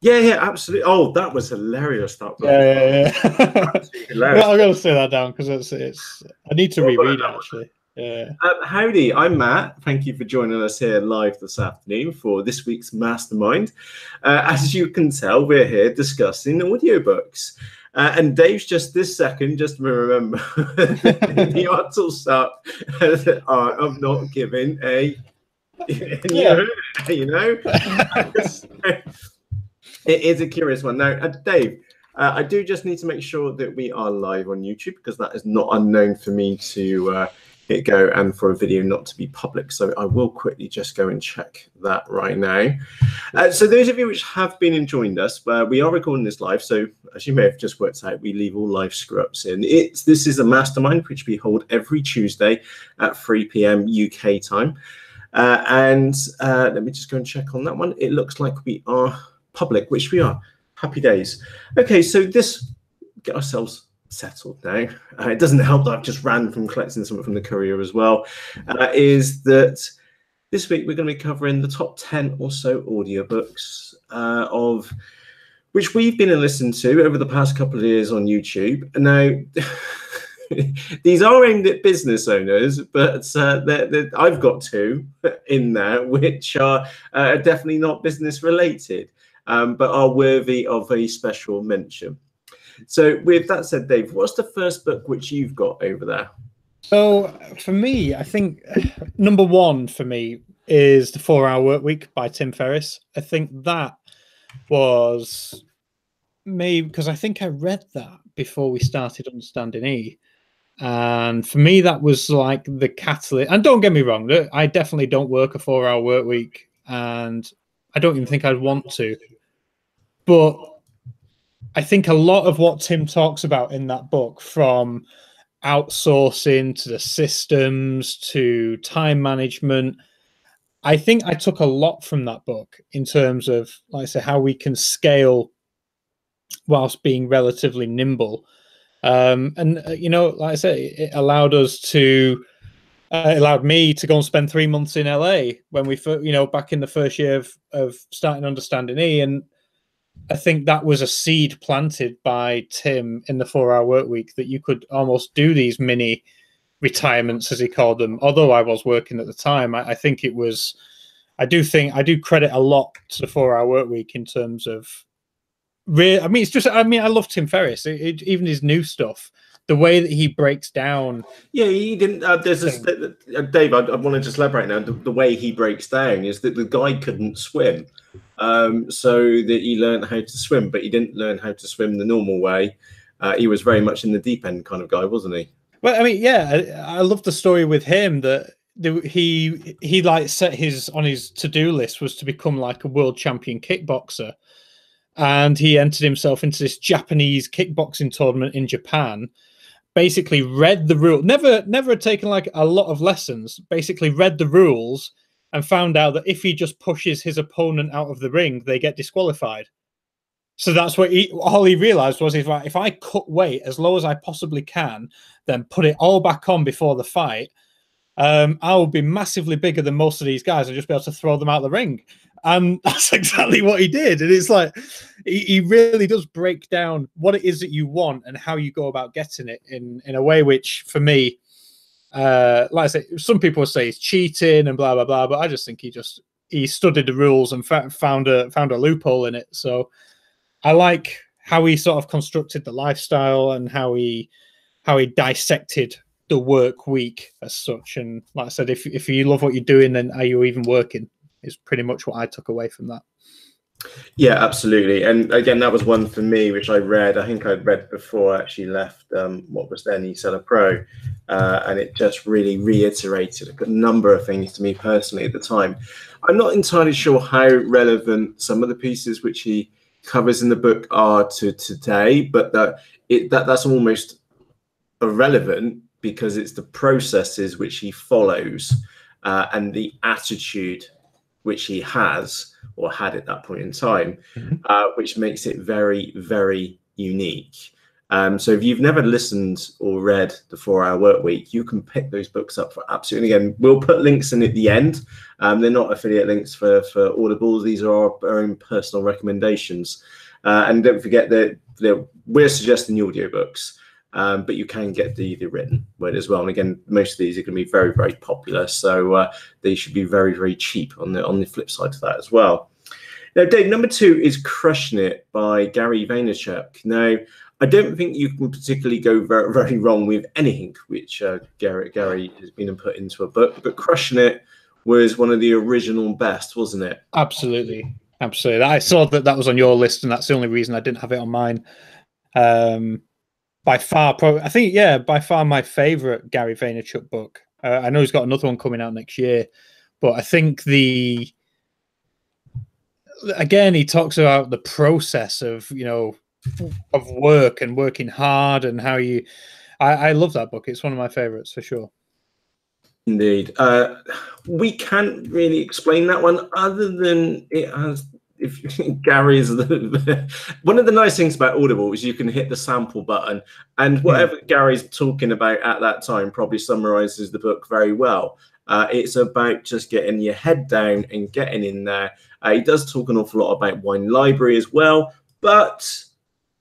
Yeah, absolutely. Oh, that was hilarious. That book. Yeah. Hilarious. Well, I'm going to say that down because it's. I need to reread it actually. Yeah. Howdy, I'm Matt. Thank you for joining us here live this afternoon for this week's Mastermind. As you can tell, we're here discussing audiobooks. And Dave's just this second, just to remember, the art of not giving a, you know, it is a curious one. Now, Dave, I do just need to make sure that we are live on YouTube because that is not unknown for me to hit go and for a video not to be public. So I will quickly just go and check that right now. So those of you which have been and joined us, we are recording this live. So as you may have just worked out, we leave all live screw-ups in. This is a mastermind which we hold every Tuesday at 3 p.m. UK time. And let me just go and check on that one. It looks like we are public, which we are. Happy days. Okay, so get ourselves settled now. It doesn't help that I've just ran from collecting something from the courier as well. Is that this week we're going to be covering the top 10 or so audiobooks of which we've been and listened to over the past couple of years on YouTube. Now, these are aimed at business owners, but I've got two in there which are definitely not business related. But are worthy of a special mention. So with that said, Dave, what's the first book which you've got over there? So for me, I think number one for me is The 4-Hour Workweek by Tim Ferriss. I think that was maybe because I think I read that before we started UnderstandingE. And for me, that was like the catalyst. And don't get me wrong, I definitely don't work a 4-hour work week, and I don't even think I'd want to. But I think a lot of what Tim talks about in that book, from outsourcing to the systems to time management, I think I took a lot from that book in terms of, like I say, how we can scale whilst being relatively nimble. And like I say, it allowed us to, allowed me to go and spend 3 months in LA when we, back in the first year of starting UnderstandingE. And I think that was a seed planted by Tim in the 4-hour work week, that you could almost do these mini retirements, as he called them. Although I was working at the time, I think it was, I do credit a lot to the 4-hour work week in terms of, I love Tim Ferriss, even his new stuff, the way that he breaks down. Yeah, he didn't. There's Dave, I want to just elaborate now. The way he breaks down is that the guy couldn't swim, so that he learned how to swim, but he didn't learn how to swim the normal way. He was very much in the deep end kind of guy, wasn't he? Well, I mean, yeah, I love the story with him that he like set on his to-do list was to become like a world champion kickboxer. And he entered himself into this Japanese kickboxing tournament in Japan, basically read the rule, never had taken like a lot of lessons, basically read the rules and found out that if he just pushes his opponent out of the ring, they get disqualified. So that's what all he realized was, like, if I cut weight as low as I possibly can, then put it all back on before the fight, I will be massively bigger than most of these guys and just be able to throw them out of the ring. And that's exactly what he did. And it's like, he really does break down what it is that you want and how you go about getting it in a way which, for me, like I say, some people say he's cheating and blah, blah, blah, but I just think he studied the rules and found a loophole in it. So I like how he sort of constructed the lifestyle and how he dissected the work week as such. And like I said, if you love what you're doing, then are you even working? Is pretty much what I took away from that. Yeah, absolutely. And again, that was one for me, which I read. I think I'd read before I actually left what was then eSeller Pro. And it just really reiterated a number of things to me personally at the time. I'm not entirely sure how relevant some of the pieces which he covers in the book are to today, but that's almost irrelevant because it's the processes which he follows and the attitude which he has or had at that point in time, which makes it very, very unique. So if you've never listened or read the 4-Hour Workweek, you can pick those books up for absolutely. Again, we'll put links in at the end. They're not affiliate links for Audible. These are our own personal recommendations. And don't forget that we're suggesting the audiobooks, but you can get the written word as well. And again, most of these are going to be very, very popular. So they should be very, very cheap on the flip side of that as well. Now, Dave, number 2 is Crushing It by Gary Vaynerchuk. Now, I don't think you can particularly go very, very wrong with anything which Gary has been put into a book, but Crushing It was one of the original best, wasn't it? Absolutely. Absolutely. I saw that was on your list, and that's the only reason I didn't have it on mine. By far, probably, I think, yeah, by far my favorite Gary Vaynerchuk book. I know he's got another one coming out next year, but I think again, he talks about the process of, of work and working hard, and how I love that book. It's one of my favorites for sure. Indeed. We can't really explain that one other than it has, if Gary is one of the nice things about Audible is you can hit the sample button, and whatever Gary's talking about at that time probably summarizes the book very well. It's about just getting your head down and getting in there. He does talk an awful lot about wine library as well, but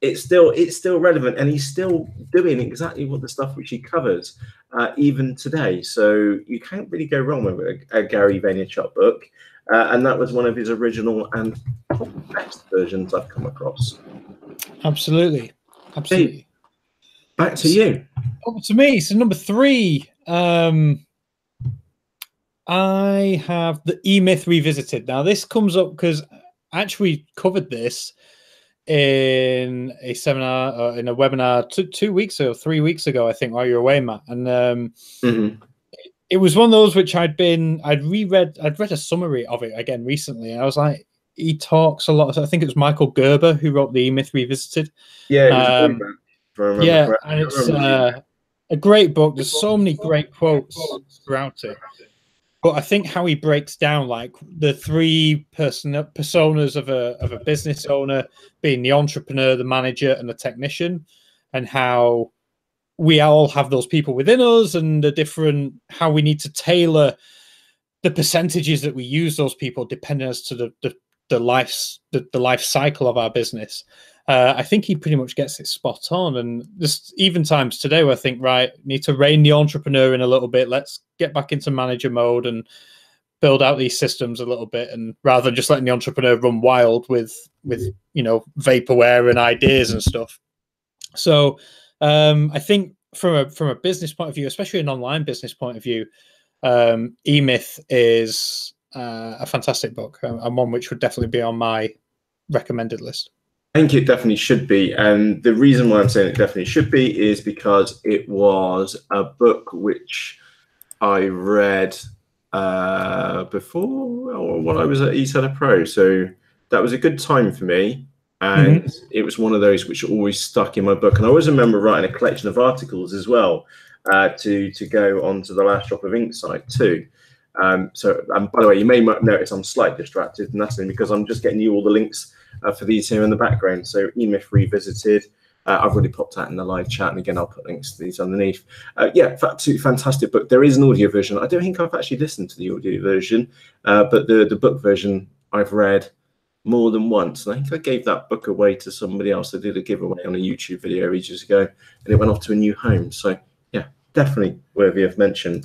it's still relevant, and he's still doing exactly what the stuff which he covers even today. So you can't really go wrong with a Gary Vaynerchuk book, and that was one of his original and best versions I've come across. Absolutely. Hey, back to you. Over to me. So number 3. I have the E-Myth Revisited. Now, this comes up because I actually covered this in a seminar, in a webinar 2 weeks ago, 3 weeks ago, I think, while you were away, Matt. And it was one of those which I'd read a summary of it again recently. And I was like, he talks a lot. I think it was Michael Gerber who wrote the E-Myth Revisited. Yeah, and it's a great book. There's so many great quotes throughout it. But I think how he breaks down like the 3 personas of a business owner, being the entrepreneur, the manager, and the technician, and how we all have those people within us, and how we need to tailor the percentages that we use those people depending as to the life cycle of our business. I think he pretty much gets it spot on. And just even times today where I think, right, need to rein the entrepreneur in a little bit. Let's get back into manager mode and build out these systems a little bit. And rather than just letting the entrepreneur run wild with vaporware and ideas and stuff. So I think from a business point of view, especially an online business point of view, E-Myth is a fantastic book, and one which would definitely be on my recommended list. I think it definitely should be, and the reason why I'm saying it definitely should be is because it was a book which I read before or when I was at eSeller Pro, so that was a good time for me, and it was one of those which always stuck in my book. And I always remember writing a collection of articles as well to go onto the Last Drop of Ink site too. So by the way, you may notice I'm slightly distracted, and that's only because I'm just getting you all the links for these here in the background. So E-Myth Revisited, I've already popped that in the live chat, and again I'll put links to these underneath. Yeah, absolutely fantastic book. There is an audio version. I don't think I've actually listened to the audio version, but the book version I've read more than once. And I think I gave that book away to somebody else. I did a giveaway on a YouTube video ages ago, and it went off to a new home. So yeah, definitely worthy of mention.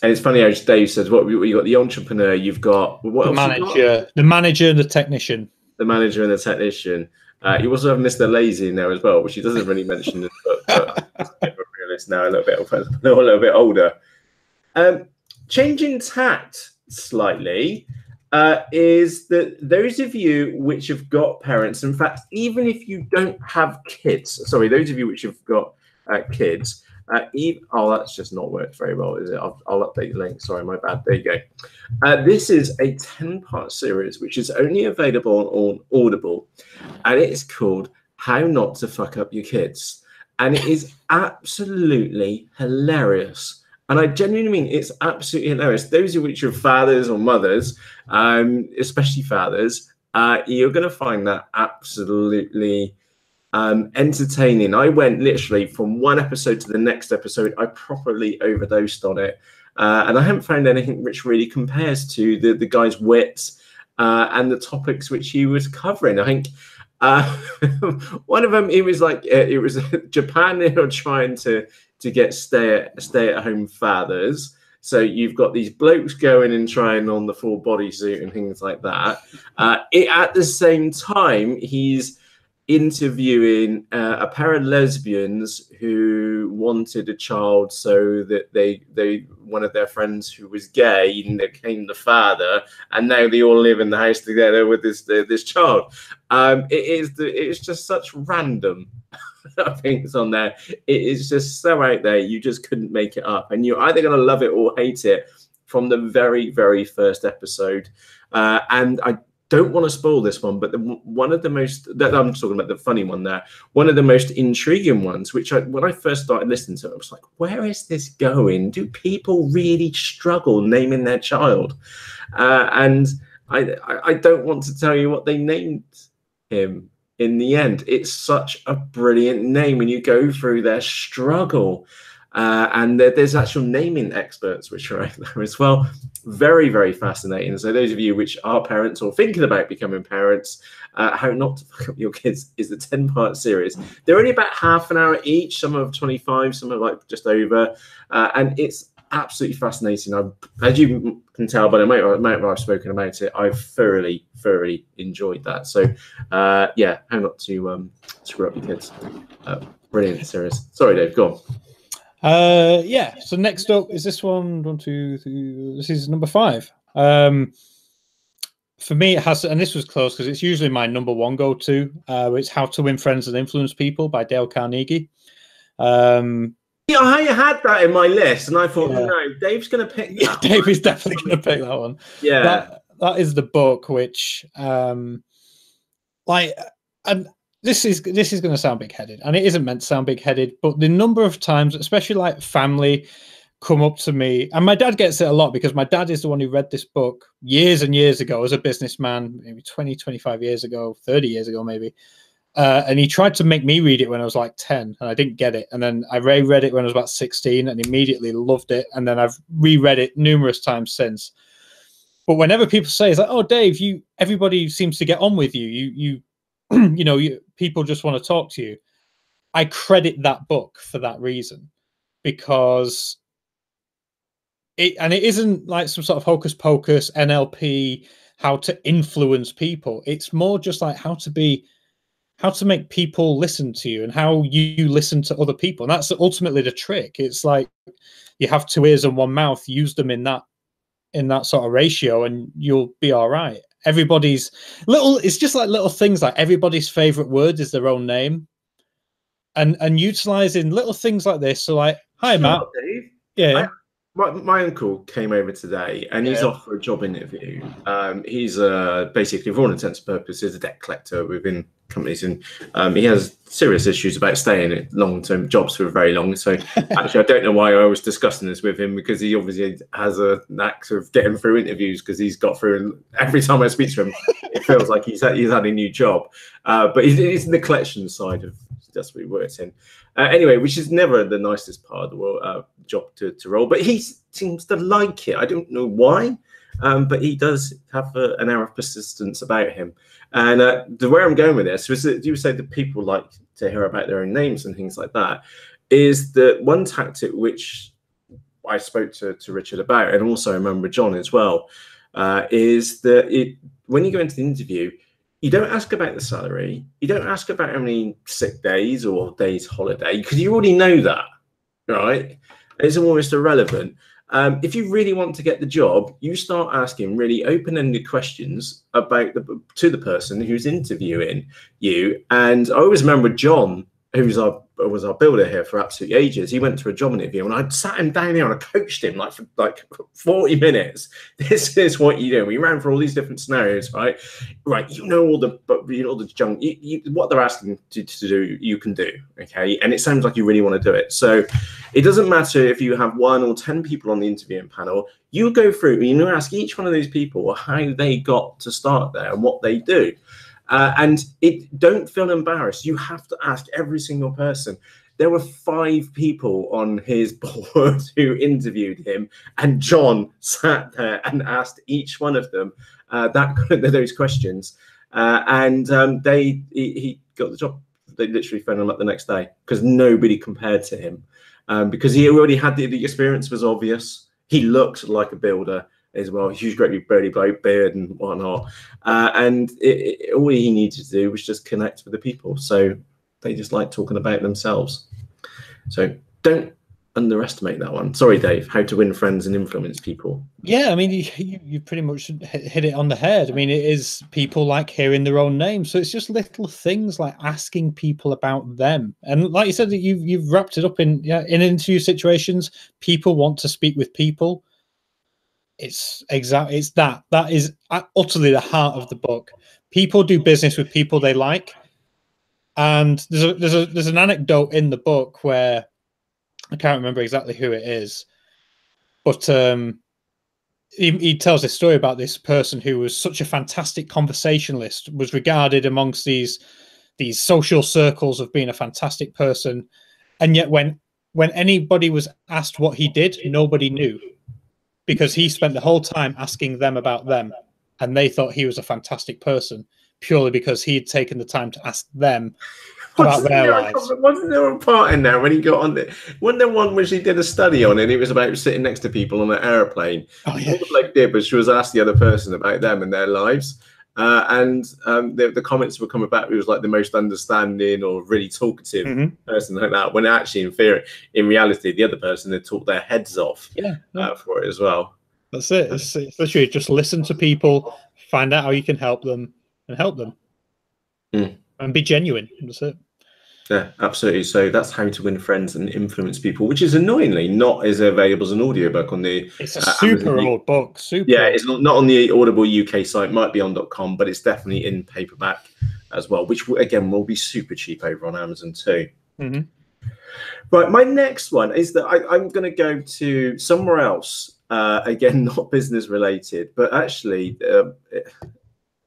And it's funny how Dave says, "What you got? The entrepreneur, you've got what the manager, the manager, and the technician." The manager and the technician. You also have Mr. Lazy in there as well, which he doesn't really mention in the book. But he's a bit of a realist now, a little bit older. Changing tact slightly is that those of you which have got parents, in fact, even if you don't have kids, sorry, those of you which have got kids. Oh, that's just not worked very well, is it? I'll update the link. Sorry, my bad. There you go. This is a 10-part series, which is only available on Audible, and it's called How Not to Fuck Up Your Kids. And it is absolutely hilarious. And I genuinely mean it's absolutely hilarious. Those of which are fathers or mothers, especially fathers, you're going to find that absolutely entertaining. I went literally from one episode to the next episode. I properly overdosed on it. And I haven't found anything which really compares to the guy's wit and the topics which he was covering. I think one of them, it was like, it was Japan, they were trying to get stay-at-home fathers. So you've got these blokes going and trying on the full bodysuit and things like that. At the same time, he's interviewing a pair of lesbians who wanted a child, so that they one of their friends who was gay became the father, and now they all live in the house together with this child. It's just such random things on there. It is just so out there, you just couldn't make it up, and you're either going to love it or hate it from the very, very first episode. And I don't want to spoil this one, but one of the most, that I'm talking about the funny one there, one of the most intriguing ones, which when I first started listening to it, I was like, where is this going? Do people really struggle naming their child? And I don't want to tell you what they named him in the end. It's such a brilliant name, and you go through their struggle. And there's actual naming experts which are out there as well. Very, very fascinating. So those of you which are parents or thinking about becoming parents, how not to fuck up your kids is a 10-part series. They're only about half an hour each. Some are 25, some are like just over. And it's absolutely fascinating. As you can tell by the amount I've spoken about it, I've thoroughly enjoyed that. So yeah, how not to screw up your kids. Brilliant series. Sorry, Dave, go on. Yeah, so next up is this one. 1, 2, 3. This is number 5. For me, it has, and this was close because it's usually my number 1 go-to. It's How to Win Friends and Influence People by Dale Carnegie. Yeah, I had that in my list, and I thought, no, Dave's going to pick that. Yeah, Dave is definitely going to pick that one. Yeah, that is the book which, This is going to sound big-headed, and it isn't meant to sound big-headed, but the number of times, especially like family, come up to me, and my dad gets it a lot because my dad is the one who read this book years and years ago as a businessman, maybe 20, 25 years ago, 30 years ago maybe, and he tried to make me read it when I was like 10, and I didn't get it, and then I reread it when I was about 16 and immediately loved it, and then I've reread it numerous times since. But whenever people say, it's like, oh, Dave, everybody seems to get on with you, you know, people just want to talk to you. I credit that book for that reason, because it isn't like some sort of hocus pocus NLP, how to influence people. It's more just like how to make people listen to you and how you listen to other people. And that's ultimately the trick. It's like you have 2 ears and 1 mouth, use them in that sort of ratio, and you'll be all right. Everybody's it's just like little things, like everybody's favorite word is their own name, and utilizing little things like this. So like, hi, Matt. Dave. Yeah. My uncle came over today, and he's off for a job interview. He's basically, for all intents and purposes, a debt collector within companies, and he has serious issues about staying at long-term jobs for very long. So actually, I don't know why I was discussing this with him, because he obviously has a knack of getting through interviews, because he's got through, and every time I speak to him, it feels like he's had a new job. But he's in the collection side of, that's what he works in. Anyway, which is never the nicest part of the world, job to roll, but he seems to like it. I don't know why, but he does have an air of persistence about him. And where I'm going with this was that you say that people like to hear about their own names and things like that, is that one tactic which I spoke to Richard about, and also I remember John as well, is that when you go into the interview, you don't ask about the salary. You don't ask about how many sick days or days holiday, because you already know that, right? It's almost irrelevant. If you really want to get the job, you start asking really open-ended questions about to the person who's interviewing you. And I always remember John, who was our builder here for absolute ages. He went to a job interview, and I sat him down there and I coached him for 40 minutes. This is what you do. We ran through all these different scenarios, right? Right, you know all the junk. What they're asking to do, you can do, okay? And it sounds like you really want to do it. So it doesn't matter if you have 1 or 10 people on the interviewing panel. You go through and you ask each one of those people how they got to start there and what they do. And don't feel embarrassed. You have to ask every single person. There were 5 people on his board who interviewed him, and John sat there and asked each one of them those questions, and he got the job. They literally phoned him up the next day because nobody compared to him, because he already had the experience was obvious. He looked like a builder as well, huge, great big burly bloke, beard and whatnot, and all he needed to do was just connect with the people. So they just like talking about themselves. So don't underestimate that one. Sorry, Dave. How to win friends and influence people. Yeah, I mean, you pretty much hit it on the head. I mean, it is people like hearing their own name. So it's just little things like asking people about them. And like you said, you've wrapped it up in interview situations. People want to speak with people. It's that is utterly the heart of the book. People do business with people they like. And there's an anecdote in the book where I can't remember exactly who it is, but he tells this story about this person who was such a fantastic conversationalist, was regarded amongst these social circles of being a fantastic person, and yet when anybody was asked what he did, nobody knew, because he spent the whole time asking them about them, and they thought he was a fantastic person purely because he had taken the time to ask them about their lives. Wasn't there a part in there when he got on there? Wasn't there one which he did a study on, and it was about sitting next to people on an airplane? Oh, yeah. All the bloke did was she was asked the other person about them and their lives, and the comments would come about. It was like the most understanding or really talkative person like that. When actually, in reality, the other person had talked their heads off for it as well. That's it. It's literally just listen to people, find out how you can help them, and help them, and be genuine. That's it. Yeah, absolutely. So that's how to win friends and influence people, which is annoyingly not as available as an audiobook on the. It's a super old book. Super. Yeah, it's not on the Audible UK site. Might be on .com, but it's definitely in paperback as well, which again will be super cheap over on Amazon too. Right, my next one is that I'm going to go to somewhere else. Again, not business related, but actually,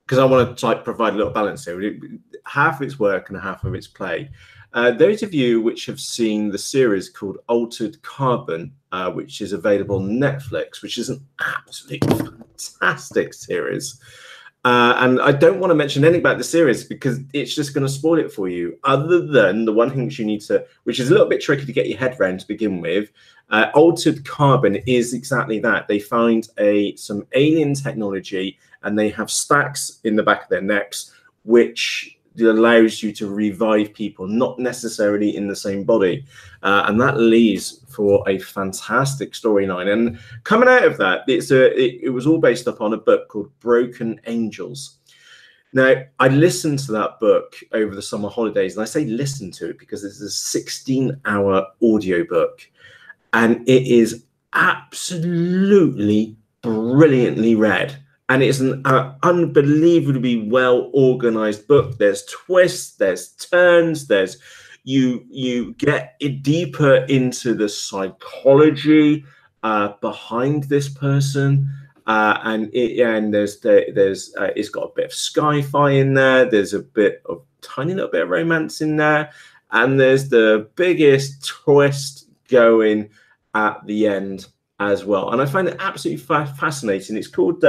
because I want to provide a little balance here. Half of it's work and half of it's play. Those of you which have seen the series called Altered Carbon, which is available on Netflix, which is an absolutely fantastic series. And I don't want to mention anything about the series because it's just going to spoil it for you. Other than the one thing which you need to, which is a little bit tricky to get your head around to begin with, Altered Carbon is exactly that. They find some alien technology, and they have stacks in the back of their necks, which allows you to revive people, not necessarily in the same body. And that leaves for a fantastic storyline. And coming out of that, it was all based upon a book called Broken Angels. Now, I listened to that book over the summer holidays, and I say listen to it because it's a 16-hour audiobook, and it is absolutely brilliantly read. And it's an unbelievably well organized book. There's twists, there's turns, you get deeper into the psychology behind this person, and it's got a bit of sci-fi in there. There's a tiny little bit of romance in there, and there's the biggest twist going at the end as well. And I find it absolutely fascinating. It's called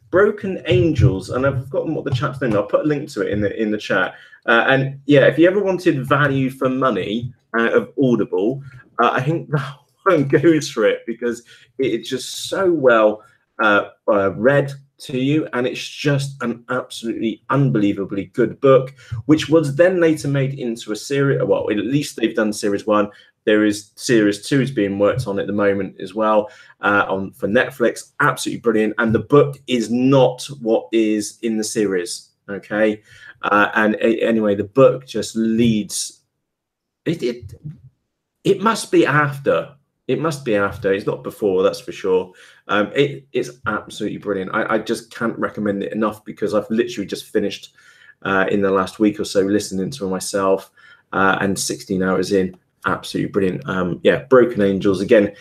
Broken Angels, and I've forgotten what the chap's name is. I'll put a link to it in the chat. And yeah, if you ever wanted value for money out of Audible, I think that one goes for it because it's just so well read to you, and it's just an absolutely unbelievably good book, which was then later made into a series. Well, at least they've done series 1. There is series 2 is being worked on at the moment as well for Netflix. Absolutely brilliant. And the book is not what is in the series. Okay. And anyway, the book just leads. It must be after. It must be after. It's not before, that's for sure. It's absolutely brilliant. I just can't recommend it enough because I've literally just finished in the last week or so listening to it myself, and 16 hours in. Absolutely brilliant. Yeah, Broken Angels. Again,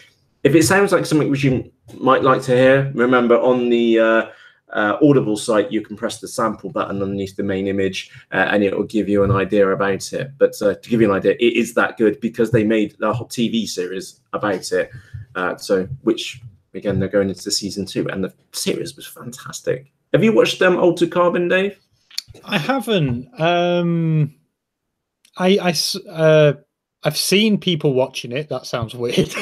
if it sounds like something which you might like to hear, remember on the Audible site, you can press the sample button underneath the main image and it will give you an idea about it. But to give you an idea, it is that good because they made a whole TV series about it. Which, again, they're going into season 2, and the series was fantastic. Have you watched Altered Carbon, Dave? I haven't. I've seen people watching it. That sounds weird.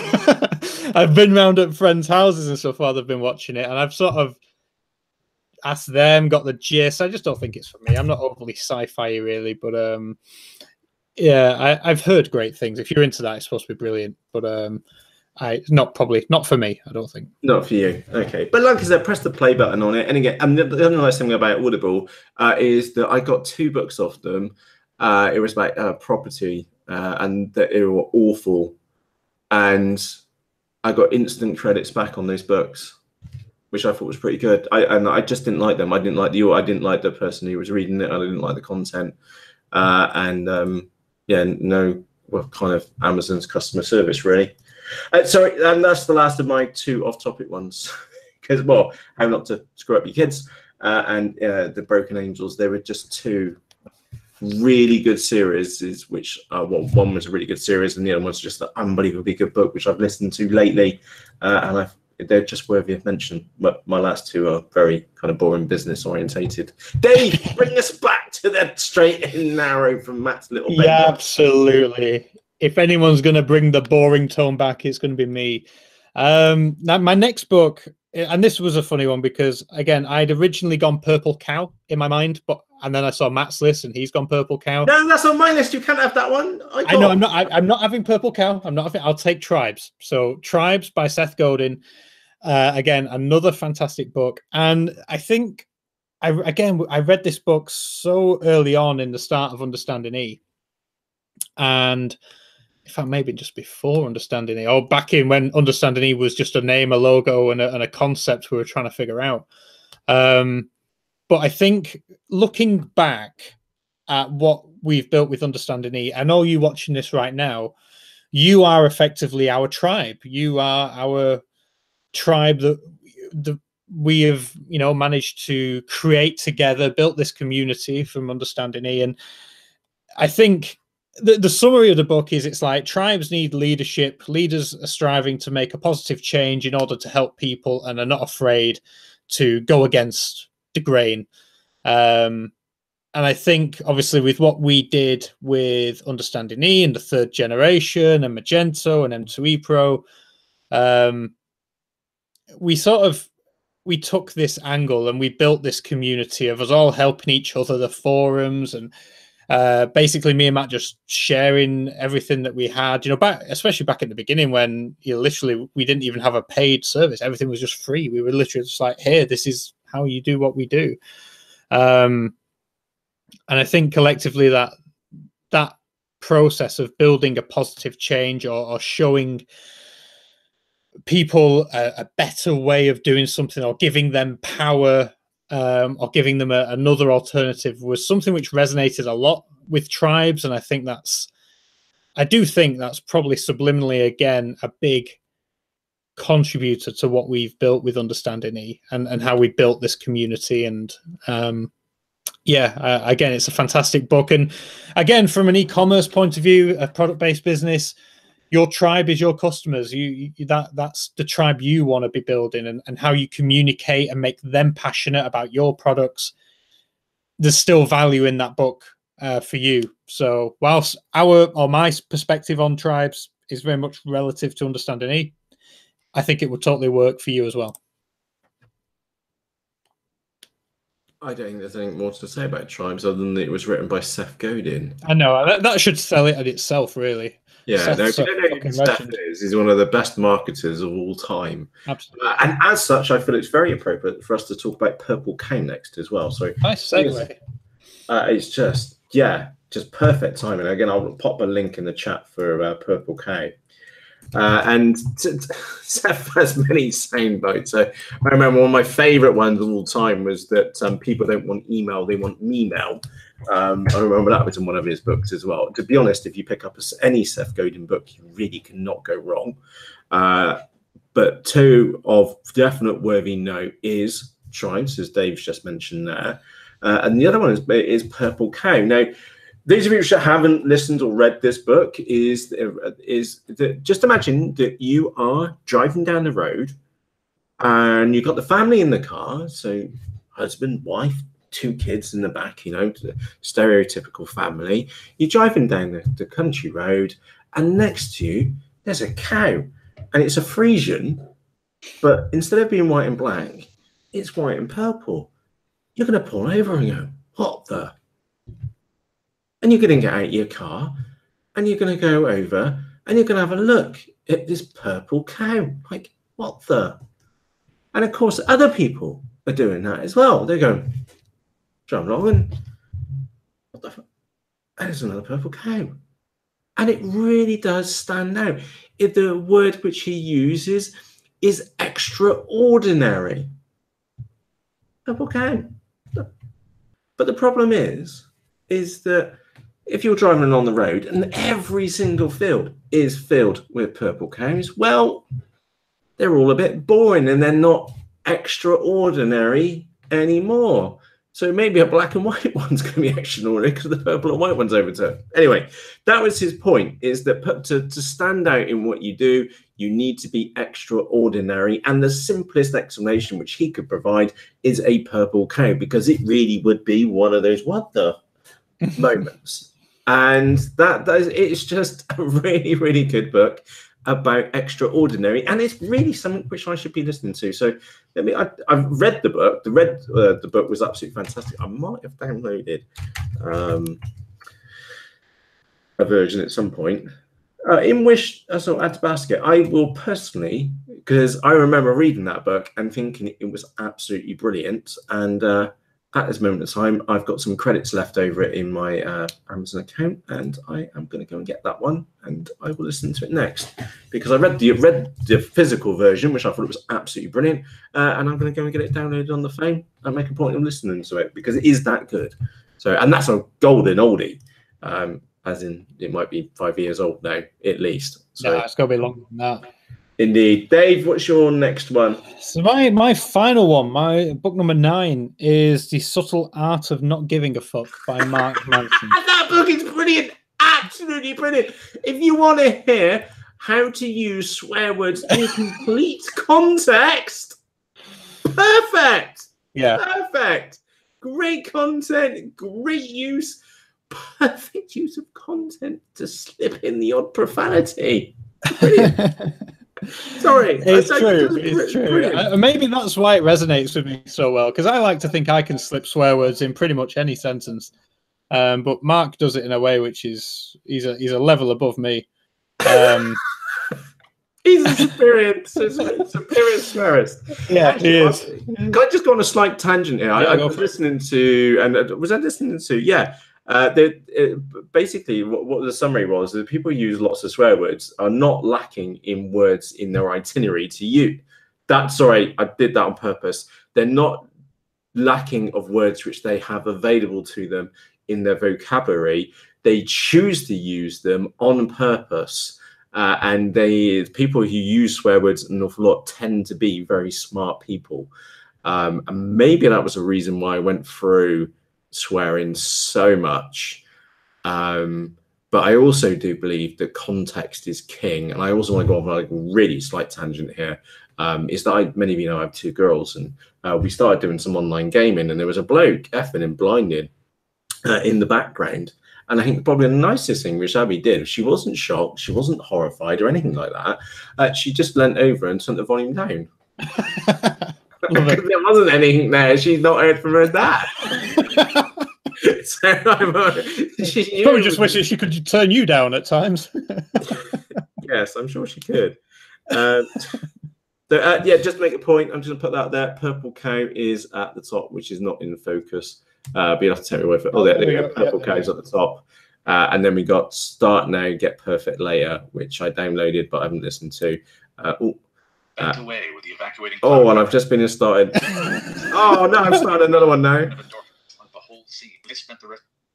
I've been round at friends' houses and stuff while they've been watching it, and I've sort of asked them, got the gist. I just don't think it's for me. I'm not overly sci-fi really, but yeah, I've heard great things. If you're into that, it's supposed to be brilliant, but not for me. I don't think. Not for you. Okay, but like I said, press the play button on it, and again, and the other nice thing about Audible is that I got 2 books off them. It was about property, and that they were awful, and I got instant credits back on those books, which I thought was pretty good. I just didn't like them. I didn't like the person who was reading it. I didn't like the content, kind of Amazon's customer service really. Sorry, and that's the last of my 2 off-topic ones. Because how not to screw up your kids and the Broken Angels. They were just 2 really good series, which one was a really good series and the other one's just an unbelievably good book, which I've listened to lately, and they're just worthy of mention. But my last 2 are very kind of boring, business orientated. Dave, bring us back to the straight and narrow from Matt's little baby. Yeah, absolutely. If anyone's going to bring the boring tone back, it's going to be me. Now my next book, and this was a funny one because again, I'd originally gone Purple Cow in my mind, and then I saw Matt's list and he's gone Purple Cow. No, that's on my list. You can't have that one. I know. I'm not having Purple Cow. I'll take Tribes. So Tribes by Seth Godin. Again, another fantastic book. And I think I read this book so early on in the start of UnderstandingE, and in fact, maybe just before UnderstandingE, or back in when UnderstandingE was just a name, a logo, and a concept we were trying to figure out. But I think looking back at what we've built with UnderstandingE, I know you watching this right now, you are effectively our tribe. You are our tribe that we have, managed to create together, built this community from UnderstandingE. And I think the summary of the book is it's like tribes need leadership. Leaders are striving to make a positive change in order to help people and are not afraid to go against the grain. And I think obviously with what we did with UnderstandingE and the 3rd generation and Magento and M2E Pro, we took this angle and we built this community of us all helping each other, the forums, and basically me and Matt just sharing everything that we had, especially back at the beginning when literally we didn't even have a paid service. Everything was just free. We were literally just like, hey, this is how you do what we do. And I think collectively that process of building a positive change or showing people a better way of doing something or giving them power, or giving them another alternative was something which resonated a lot with tribes. And I do think that's probably subliminally, again, a big contributor to what we've built with UnderstandingE and how we built this community. And again, it's a fantastic book. And again, from an e-commerce point of view, a product-based business, your tribe is your customers. That's the tribe you want to be building, and how you communicate and make them passionate about your products. There's still value in that book for you. So whilst my perspective on tribes is very much relative to UnderstandingE, I think it would totally work for you as well. I don't think there's anything more to say about tribes other than that it was written by Seth Godin. I know that should sell it at itself, really. Yeah, Seth is. He's one of the best marketers of all time. Absolutely. And as such, I feel it's very appropriate for us to talk about Purple Cow next as well. So nice segue. It's just perfect timing. Again, I'll pop a link in the chat for Purple Cow. And Seth has many soundbites. So I remember one of my favorite ones of all time was that people don't want email, they want me-mail. I remember that was in one of his books as well. To be honest, if you pick up any Seth Godin book, you really cannot go wrong. But 2 of definite worthy note is tribes, as Dave's just mentioned there. And the other one is Purple Cow. Now, those of you that haven't listened or read this book is that just imagine that you are driving down the road and you've got the family in the car. So husband, wife, 2 kids in the back, you know, the stereotypical family. You're driving down the country road and next to you, there's a cow and it's a Frisian, but instead of being white and black, it's white and purple. You're going to pull over and go, what the? And you're going to get out of your car and you're going to go over and you're going to have a look at this purple cow. Like, what the? And of course, other people are doing that as well. They're going, driving along and what the fuck? And there's another purple cow. And it really does stand out. The word which he uses is extraordinary. Purple cow. But the problem is that if you're driving along the road and every single field is filled with purple cows, well, they're all a bit boring and they're not extraordinary anymore. So maybe a black and white one's going to be extraordinary because the purple and white one's overturned. Anyway, that was his point, is that to stand out in what you do, you need to be extraordinary. And the simplest explanation which he could provide is a purple cow, because it really would be one of those what the moments. And it's just a really, really good book about extraordinary, and it's really something which I should be listening to. So I've read the book. The book was absolutely fantastic. I might have downloaded a version at some point. In which I add to basket, I will personally, because I remember reading that book and thinking it was absolutely brilliant. And at this moment in time, I've got some credits left over in my Amazon account, and I am going to go and get that one, and I will listen to it next, because I read the physical version, which I thought was absolutely brilliant, and I'm going to go and get it downloaded on the phone and make a point of listening to it, because it is that good. So, and that's a golden oldie, as in it might be 5 years old now at least. So no, it's got to be longer than that. Indeed. Dave, what's your next one? So my final one, my book number 9, is The Subtle Art of Not Giving a Fuck by Mark Manson. That book is brilliant. Absolutely brilliant. If you want to hear how to use swear words in complete context, perfect. Yeah. Perfect. Great content, great use, perfect use of content to slip in the odd profanity. Brilliant. Sorry, it's true. It's true. Maybe that's why it resonates with me so well, because I like to think I can slip swear words in pretty much any sentence, but Mark does it in a way which is he's a level above me. He's a superior swearist. Yeah, he is. Can I just go on a slight tangent here? I was listening to, and was I listening to? Yeah. Basically, what the summary was that people who use lots of swear words are not lacking in words in their itinerary to use. Sorry, I did that on purpose. They're not lacking of words which they have available to them in their vocabulary. They choose to use them on purpose. And people who use swear words an awful lot tend to be very smart people. And maybe that was a reason why I went through swearing so much, but I also do believe that context is king. And I also want to go on a really slight tangent here, is that many of you know I have 2 girls, and we started doing some online gaming, and there was a bloke effing and blinded in the background. And I think probably the nicest thing which Abby did, she wasn't shocked, she wasn't horrified or anything like that. She just leant over and turned the volume down. There wasn't anything there. She's not heard from her dad. So she probably just wishes she could turn you down at times. Yes, I'm sure she could. Yeah, just to make a point, I'm just going to put that there. Purple cow is at the top, which is not in focus. But you'll have to take me away for it. Oh, there we go. Purple cow's at the top. And then we got Start Now, Get Perfect Later, which I downloaded but I haven't listened to. Away with the evacuating and I've just been started. Oh no, I've started another one now.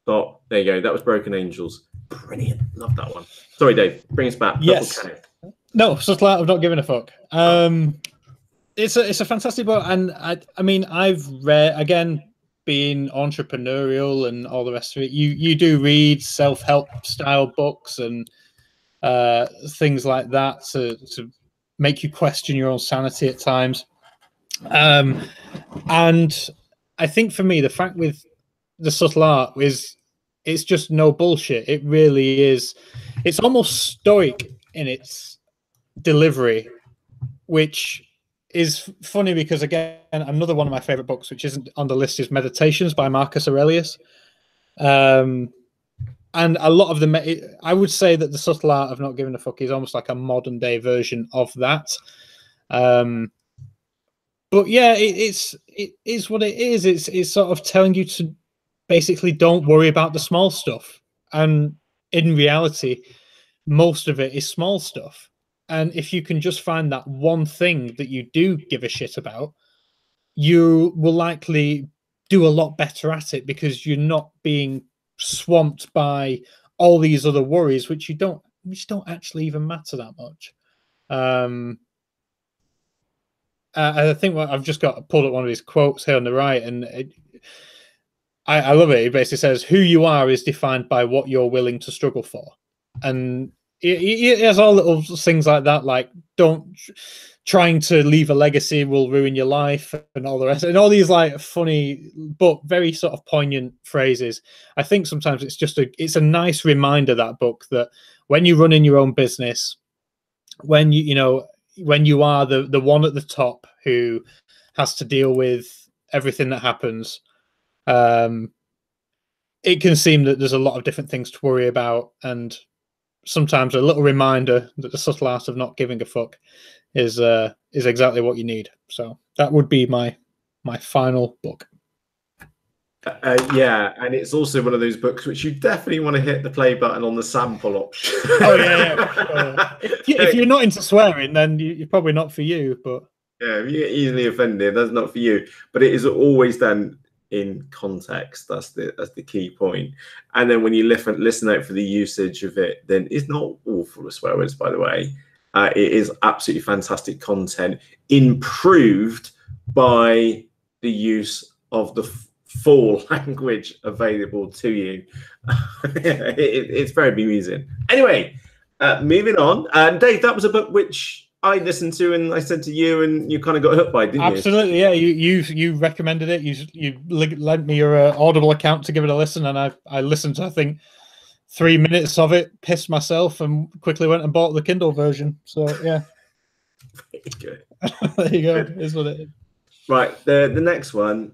Stop. There you go. That was Broken Angels. Brilliant. Love that one. Sorry, Dave. Bring us back. Yes. No, Subtle Art of Not Giving a Fuck. it's a fantastic book, and I mean, I've read, again, being entrepreneurial and all the rest of it. You do read self-help style books and things like that to make you question your own sanity at times. And I think for me, the fact with The Subtle Art is it's just no bullshit. It really is. It's almost stoic in its delivery, which is funny because, again, another one of my favorite books, which isn't on the list, is Meditations by Marcus Aurelius. And a lot of the, I would say that The Subtle Art of Not Giving a Fuck is almost like a modern day version of that. But yeah, it is what it is. It's sort of telling you to basically don't worry about the small stuff. And in reality, most of it is small stuff. And if you can just find that one thing that you do give a shit about, you will likely do a lot better at it because you're not being swamped by all these other worries, which don't actually even matter that much. I think I've just got pulled up one of his quotes here on the right, and I love it. He basically says, "Who you are is defined by what you're willing to struggle for," and it has all little things like that, like trying to leave a legacy will ruin your life, and all the rest, and all these like funny but very sort of poignant phrases. I think sometimes it's a nice reminder, that book, that when you run in your own business, when when you are the one at the top who has to deal with everything that happens, it can seem that there's a lot of different things to worry about, and sometimes a little reminder that The Subtle Art of Not Giving a Fuck is exactly what you need. So that would be my final book. Yeah, and it's also one of those books which you definitely want to hit the play button on the sample option. Oh yeah. If you're not into swearing, then you're probably not for you. But yeah, if you get easily offended, that's not for you. But it is always done in context. That's the key point. And then when you listen out for the usage of it, then it's not all full of swear words, by the way. It is absolutely fantastic content, improved by the use of the full language available to you. It's very bemusing. Anyway, moving on. Dave, that was a book which I listened to and I said to you, and you kind of got hooked by it, didn't you? Absolutely, yeah. You recommended it. You lent me your Audible account to give it a listen, and I listened to, I think, 3 minutes of it, pissed myself, and quickly went and bought the Kindle version. So yeah. Good. There you go. It is what it is. Right, the next one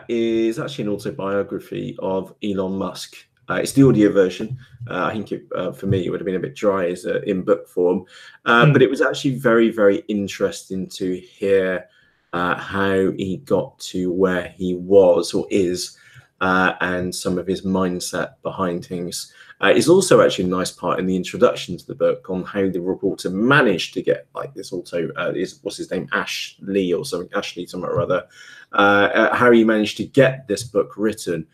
is actually an autobiography of Elon Musk. It's the audio version. I think for me, it would have been a bit dry as in book form, but it was actually very, very interesting to hear how he got to where he was or is, and some of his mindset behind things. It's also actually a nice part in the introduction to the book on how the reporter managed to get like this what's his name, Ashley or something or other, how he managed to get this book written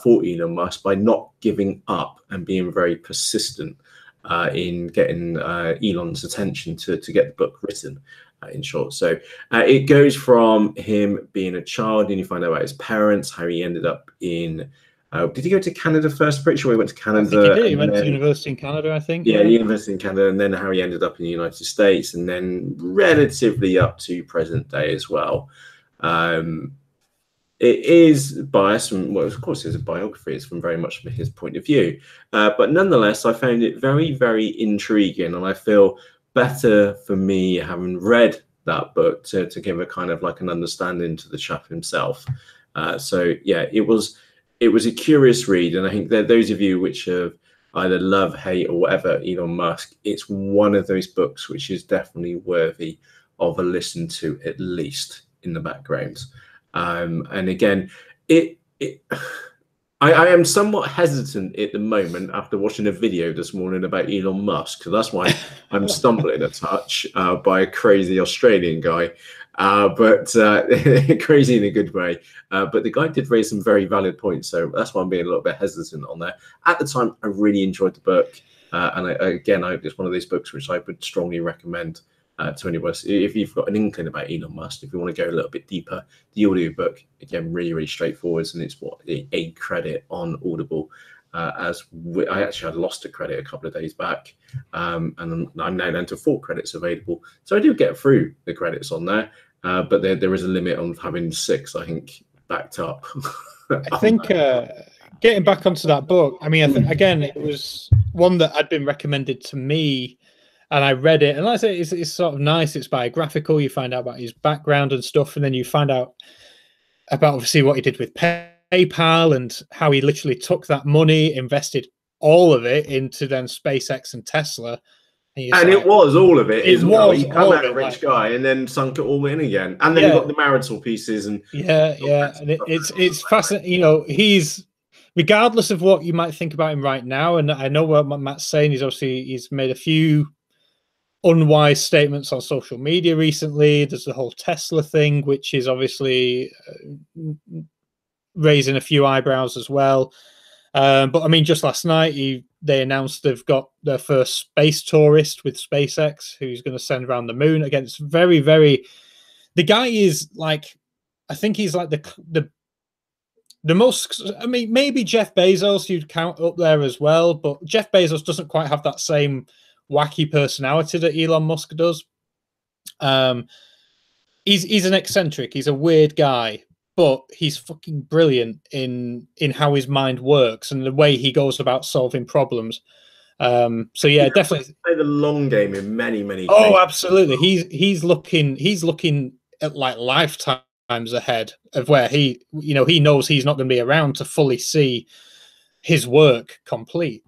for Elon Musk by not giving up and being very persistent in getting Elon's attention to get the book written, in short. So it goes from him being a child, and you find out about his parents, how he ended up in did he go to Canada first? Pretty sure he went to Canada. I think he did. He went to university in Canada, I think. Yeah, university in Canada, and then how he ended up in the United States, and then relatively up to present day as well. It is biased from, well, of course, it's a biography. It's from very much from his point of view. But nonetheless, I found it very, very intriguing, and I feel better for me having read that book to give a kind of like an understanding to the chap himself. So yeah, it was a curious read, and I think that those of you which have either love, hate, or whatever Elon Musk, it's one of those books which is definitely worthy of a listen to, at least in the background. And again, I am somewhat hesitant at the moment after watching a video this morning about Elon Musk. So that's why I'm stumbling a touch by a crazy Australian guy. But crazy in a good way. But the guy did raise some very valid points, so that's why I'm being a little bit hesitant on there. At the time, I really enjoyed the book, and again, it's one of those books which I would strongly recommend to anyone. If you've got an inkling about Elon Musk, if you want to go a little bit deeper, the audiobook, again, really, really straightforward, and it's a credit on Audible. I actually had lost a credit a couple of days back, and I'm now down to 4 credits available. So I do get through the credits on there, but there is a limit on having 6, I think, backed up. I think getting back onto that book, I mean, again, it was one that had been recommended to me, and I read it, and like I say, it's sort of nice. It's biographical. You find out about his background and stuff, and then you find out about obviously what he did with PayPal and how he literally took that money, invested all of it into then SpaceX and Tesla. And it was all of it. He was come out a rich guy and then sunk it all in again. And then he got the marital pieces and and it's fascinating. You know, he's, regardless of what you might think about him right now, and I know what Matt's saying, he's made a few unwise statements on social media recently. There's the whole Tesla thing, which is obviously raising a few eyebrows as well. But I mean, just last night they announced they've got their first space tourist with SpaceX, who's going to send around the moon. Again, it's very, very. The guy is like, I think he's like the most. I mean, maybe Jeff Bezos you'd count up there as well, but Jeff Bezos doesn't quite have that same wacky personality that Elon Musk does. He's an eccentric. He's a weird guy, but he's fucking brilliant in how his mind works and the way he goes about solving problems. So yeah, definitely play the long game in many cases. Oh, absolutely. He's looking at like lifetimes ahead of where he knows he's not going to be around to fully see his work complete.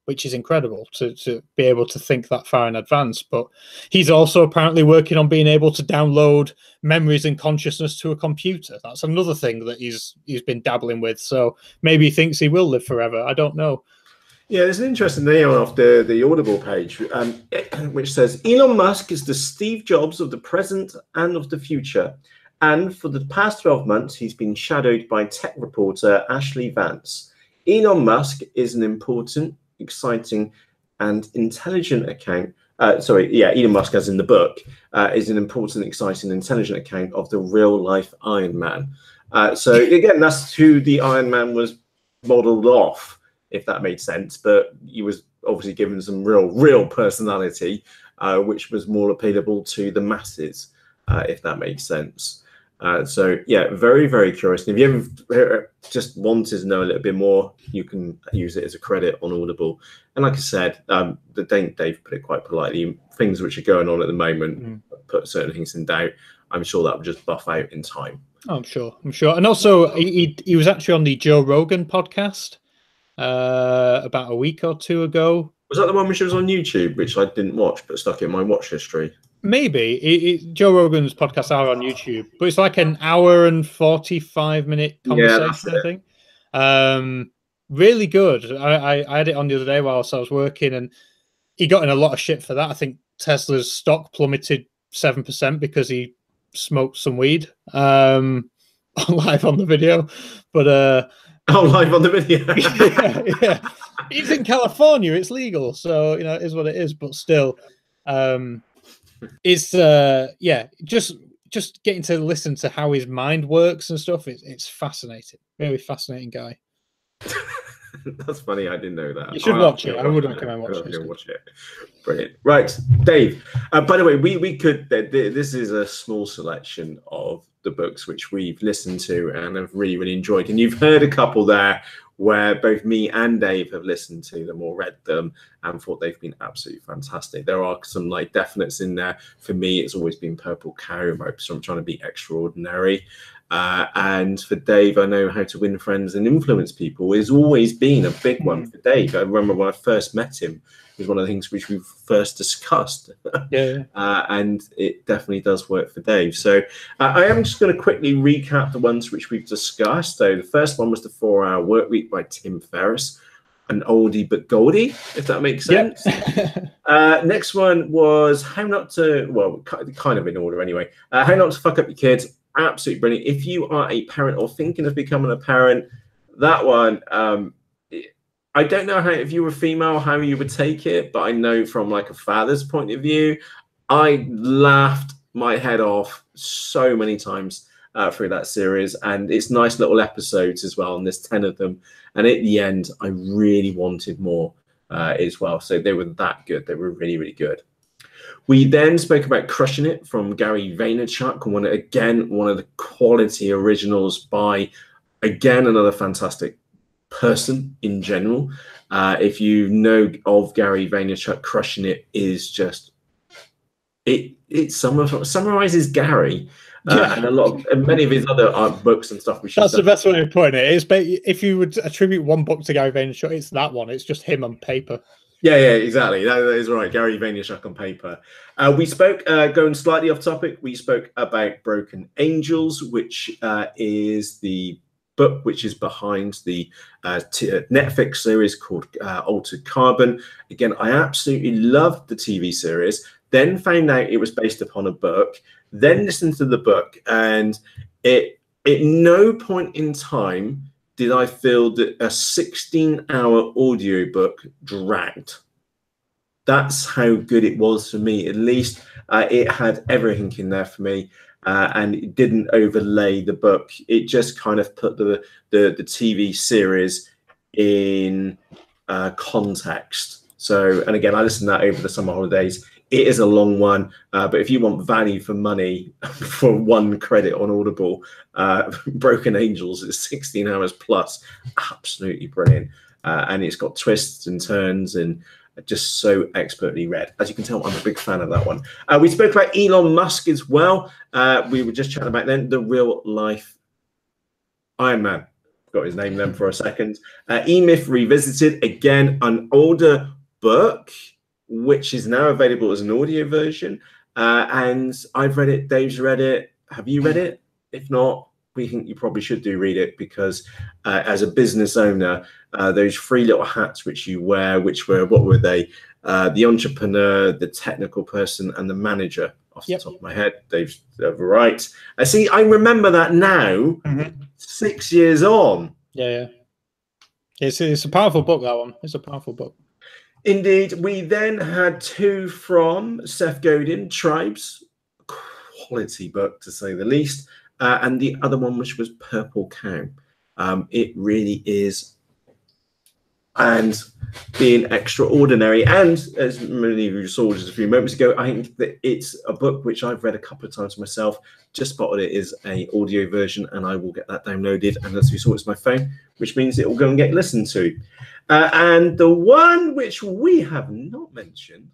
Which is incredible to be able to think that far in advance. But he's also apparently working on being able to download memories and consciousness to a computer. That's another thing that he's been dabbling with. So maybe he thinks he will live forever. I don't know. Yeah, there's an interesting thing off the Audible page, which says Elon Musk is the Steve Jobs of the present and of the future. And for the past 12 months, he's been shadowed by tech reporter Ashley Vance. Elon Musk is an important, exciting and intelligent account. Elon Musk, as in the book, is an important, exciting, intelligent account of the real life Iron Man. So again, that's who the Iron Man was modeled off, if that made sense. But he was obviously given some real personality, which was more appealable to the masses, if that makes sense. So yeah, very, very curious. And if you ever just wanted to know a little bit more, you can use it as a credit on Audible. And like I said, Dave put it quite politely, things which are going on at the moment, put certain things in doubt. I'm sure that will just buff out in time. I'm sure. And also he was actually on the Joe Rogan podcast about a week or 2 ago. Was that the one which was on YouTube, which I didn't watch, but stuck in my watch history? Maybe. Joe Rogan's podcasts are on YouTube, but it's like an hour and 45-minute conversation, I think. Really good. I had it on the other day whilst I was working, and he got in a lot of shit for that. I think Tesla's stock plummeted 7% because he smoked some weed live on the video. But live on the video. yeah. He's in California, it's legal, so it is what it is. But still, it's just getting to listen to how his mind works and stuff. It's fascinating. Very fascinating guy. That's funny. I didn't know that. You should watch it. I would recommend watching it. Watch it. Brilliant. Right, Dave. By the way, we could. This is a small selection of the books which we've listened to and have really enjoyed. And you've heard a couple there where both me and Dave have listened to them or read them and thought they've been absolutely fantastic. There are some like definites in there. For me, it's always been Purple Cow, so I'm trying to be extraordinary. And for Dave, I know How to Win Friends and Influence People has always been a big one for Dave. I remember when I first met him, it was one of the things which we first discussed. And it definitely does work for Dave. So I am just going to quickly recap the ones which we've discussed. So the first one was the 4-Hour Workweek by Tim Ferriss. An oldie but goldie, if that makes sense. Next one was How Not to, well, kind of in order anyway. How Not to Fuck Up Your Kids. Absolutely brilliant. If you are a parent or thinking of becoming a parent, that one, I don't know how, if you were female, how you would take it, but I know from like a father's point of view, I laughed my head off so many times through that series, and it's nice little episodes as well, and there's 10 of them, and at the end I really wanted more as well. So they were that good. They were really, really good. We then spoke about Crushing It from Gary Vaynerchuk, one of the quality originals by, again, another fantastic person in general. If you know of Gary Vaynerchuk, Crushing It is just, it summarizes Gary. And many of his other books and stuff. That's the best way of putting it. If you would attribute one book to Gary Vaynerchuk, it's that one. It's just him on paper. Yeah, exactly. That is right. Gary Vaynerchuk on paper. We spoke, going slightly off topic, we spoke about Broken Angels, which is the book which is behind the Netflix series called Altered Carbon. Again, I absolutely loved the TV series, then found out it was based upon a book, then listened to the book, and at no point in time did I feel that a 16-hour audiobook dragged. That's how good it was for me. At least it had everything in there for me, and it didn't overlay the book. It just kind of put the TV series in context. So, and again, I listened to that over the summer holidays. It is a long one, but if you want value for money for one credit on Audible, Broken Angels is 16 hours plus. Absolutely brilliant. And it's got twists and turns and just so expertly read. As you can tell, I'm a big fan of that one. We spoke about Elon Musk as well. We were just chatting about then the real life Iron Man. Got his name then for a second. E-Myth Revisited, again, an older book, which is now available as an audio version. And I've read it, Dave's read it. Have you read it? If not, we think you probably should read it, because as a business owner, those 3 little hats which you wear, which were, what were they? The entrepreneur, the technical person, and the manager, off the top of my head. Dave's right. See, I remember that now, 6 years on. Yeah. It's a powerful book, that one. It's a powerful book. Indeed. We then had 2 from Seth Godin, Tribes. Quality book, to say the least. And the other one, which was Purple Cow. It really is. And being extraordinary. And as many of you saw just a few moments ago, I think that it's a book which I've read a couple of times myself. Just spotted it is an audio version, and I will get that downloaded. And as we saw, it's my phone, which means it will go and get listened to. And the one which we have not mentioned,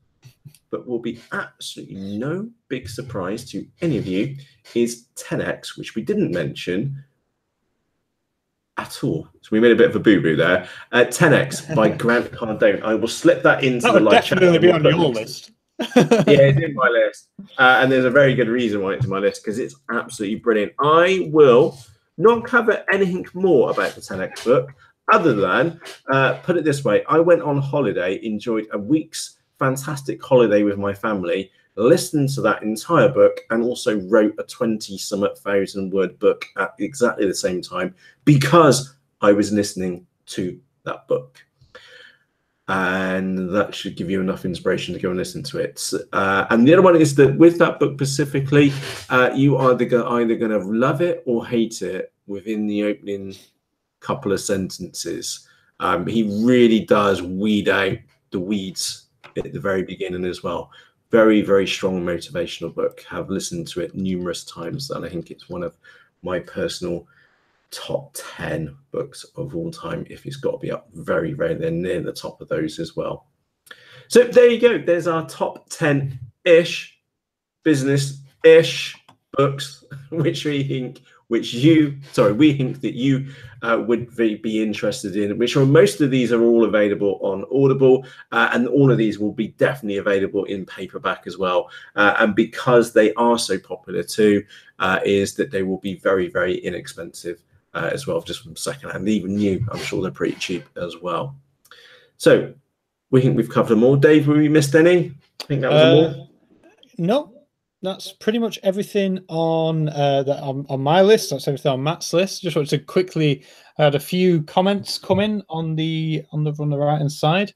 but will be absolutely no big surprise to any of you, is 10X, which we didn't mention at all. So we made a bit of a boo-boo there. 10X by Grant Cardone. I will slip that into the live chat. That would definitely be on your list. Yeah, it's in my list. And there's a very good reason why it's in my list, because it's absolutely brilliant. I will not cover anything more about the 10X book, other than, put it this way, I went on holiday, enjoyed a week's fantastic holiday with my family, listened to that entire book, and also wrote a 20-some-thousand-word book at exactly the same time, because I was listening to that book. And that should give you enough inspiration to go and listen to it. And the other one is that with that book specifically, you are either going to love it or hate it within the opening couple of sentences. He really does weed out the weeds at the very beginning as well. Very, very strong motivational book. Have listened to it numerous times, and I think it's one of my personal top 10 books of all time. If it's got to be up very, very near the top of those as well. So there you go. There's our top 10-ish business-ish books, which we think that you would be interested in, which are, most of these are all available on Audible, and all of these will be definitely available in paperback as well. And because they are so popular too, is that they will be very, very inexpensive as well, just from secondhand. Even new, I'm sure they're pretty cheap as well. So we think we've covered them all. Dave, have we missed any? I think that was them all. No. That's pretty much everything on on my list. That's everything on Matt's list. Just wanted to quickly, I had a few comments come in on the right hand side.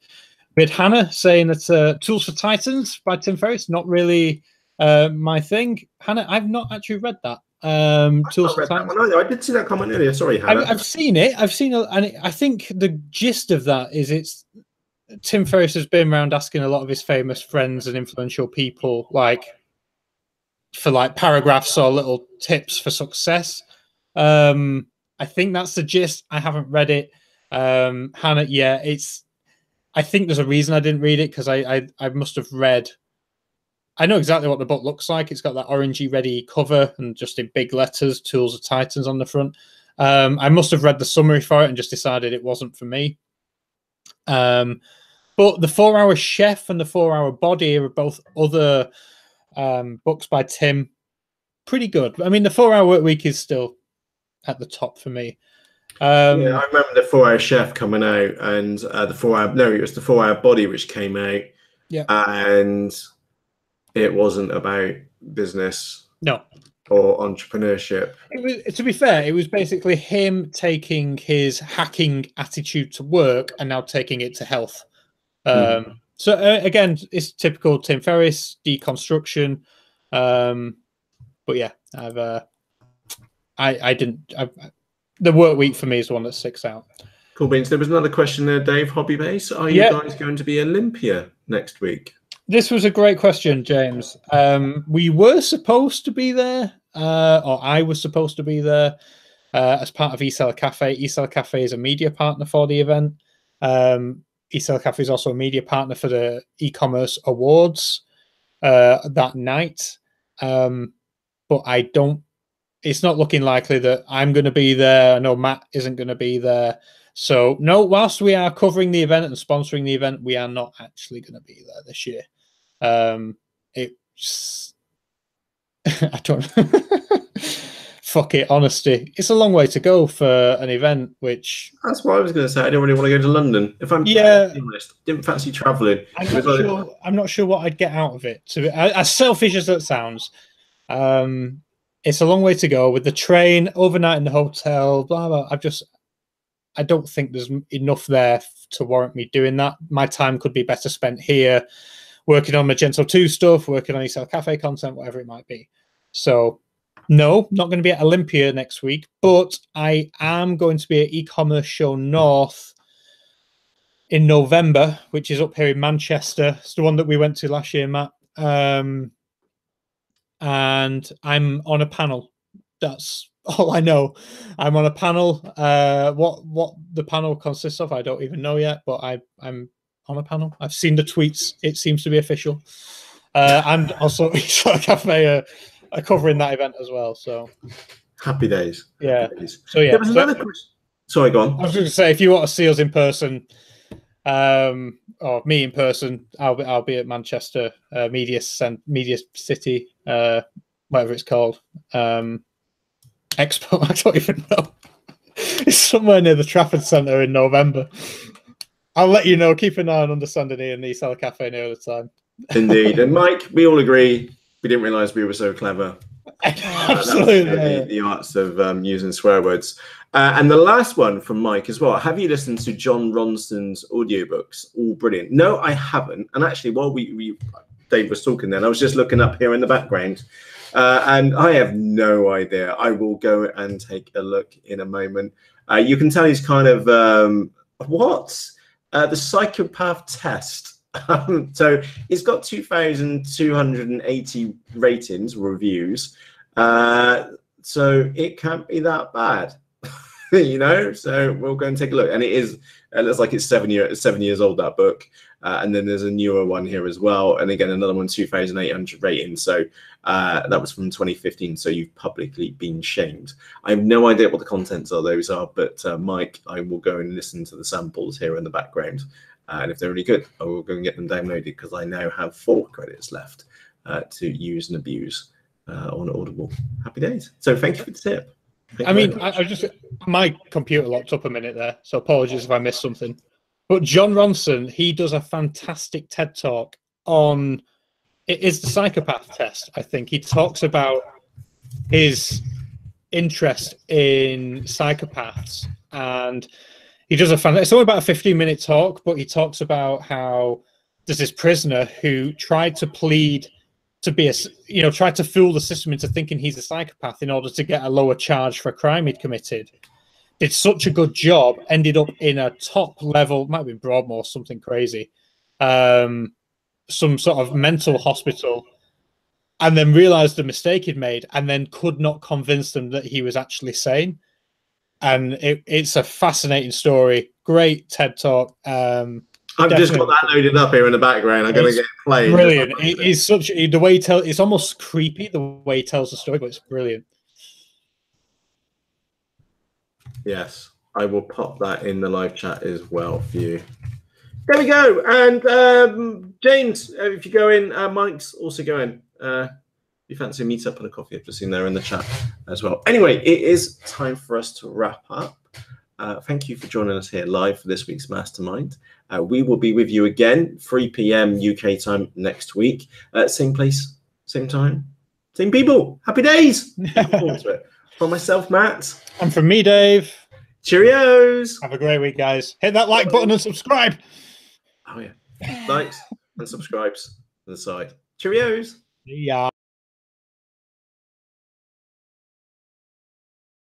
We had Hannah saying that Tools for Titans by Tim Ferriss, not really my thing. Hannah, I've not actually read that. Tools for Titans. I did see that comment earlier. Sorry, Hannah. I've seen it. And I think the gist of that is Tim Ferriss has been around asking a lot of his famous friends and influential people, for paragraphs or little tips for success. I think that's the gist. I haven't read it. Hannah, yeah, I think there's a reason I didn't read it, because I must have read. I know exactly what the book looks like. It's got that orangey ready cover and just in big letters, Tools of Titans on the front. I must have read the summary for it and just decided it wasn't for me. But the 4-Hour Chef and the 4-Hour Body are both other books by Tim. Pretty good. I mean, the 4-Hour Workweek is still at the top for me. Yeah, I remember the 4-Hour Chef coming out, and it was the 4-Hour Body which came out. Yeah, and it wasn't about business, or entrepreneurship. To be fair, it was basically him taking his hacking attitude to work and now taking it to health. So again, it's typical Tim Ferriss deconstruction. But yeah, the work week for me is the one that sticks out. Cool beans. There was another question there, Dave. Hobby Base. Are you guys going to be Olympia next week? This was a great question, James. We were supposed to be there, or I was supposed to be there as part of eSeller Cafe. eSeller Cafe is a media partner for the event. eSeller Cafe is also a media partner for the e-commerce awards that night. But it's not looking likely that I'm going to be there. I know Matt isn't going to be there. So no, whilst we are covering the event and sponsoring the event, we are not actually going to be there this year. I don't fuck it, honesty. It's a long way to go for an event, which... That's what I was going to say. I don't really want to go to London. If I'm honest, didn't fancy travelling. I'm not sure what I'd get out of it. As selfish as that sounds, it's a long way to go with the train, overnight in the hotel, blah, blah. I don't think there's enough there to warrant me doing that. My time could be better spent here, working on Magento 2 stuff, working on eSeller Cafe content, whatever it might be. So, no, not going to be at Olympia next week, but I am going to be at E-Commerce Show North in November, which is up here in Manchester. It's the one that we went to last year, Matt. And I'm on a panel. That's all I know. I'm on a panel. What the panel consists of, I don't even know yet, but I'm on a panel. I've seen the tweets. It seems to be official. And also eSeller Cafe are covering that event as well. So happy days. Yeah. Happy days. So yeah. There was another question. Sorry, go on. I was going to say, if you want to see us in person, or me in person, I'll be at Manchester Media City, whatever it's called. Expo, I don't even know. It's somewhere near the Trafford Centre in November. I'll let you know. Keep an eye on UnderstandingE and the eSeller Cafe near the time. Indeed. And Mike, we all agree, we didn't realise we were so clever. Absolutely. The arts of using swear words. And the last one from Mike as well. Have you listened to John Ronson's audiobooks? All brilliant. No, I haven't. And actually, while Dave was talking then, I was just looking up here in the background. And I have no idea. I will go and take a look in a moment. You can tell he's kind of, the Psychopath Test. So it's got 2,280 ratings, reviews. So it can't be that bad, you know? So we'll go and take a look. And it looks like it's 7 years old, that book. And then there's a newer one here as well. And again, another one, 2,800 ratings. So that was from 2015. So you've publicly been shamed. I have no idea what the contents of those are, but Mike, I will go and listen to the samples here in the background. And if they're really good, I will go and get them downloaded because I now have 4 credits left to use and abuse on Audible. Happy days. So thank you for the tip. I mean, my computer locked up a minute there, so apologies if I missed something. But John Ronson, he does a fantastic TED Talk on, it is the Psychopath Test, I think. He talks about his interest in psychopaths, and He does it's only about a 15-minute talk, but he talks about how there's this prisoner who tried to plead to be tried to fool the system into thinking he's a psychopath in order to get a lower charge for a crime he'd committed. Did such a good job, ended up in a top level, might have been Broadmoor, something crazy, some sort of mental hospital, and then realized the mistake he'd made, and then could not convince them that he was actually sane. And it's a fascinating story. Great TED talk. I've just got that loaded up here in the background. I'm going to get played. Brilliant. It's such the way he tells. It's almost creepy the way he tells the story, but it's brilliant. Yes, I will pop that in the live chat as well for you. There we go. And James, if you go in, Mike's also going. You fancy a meet up and a coffee? I've just seen there in the chat as well. Anyway, it is time for us to wrap up. Thank you for joining us here live for this week's Mastermind. We will be with you again, 3 p.m. UK time next week. Same place, same time, same people. Happy days. Looking forward to it. From myself, Matt. And from me, Dave. Cheerios. Have a great week, guys. Hit that like button and subscribe. Oh, yeah. Likes and subscribes to the side. Cheerios. See ya.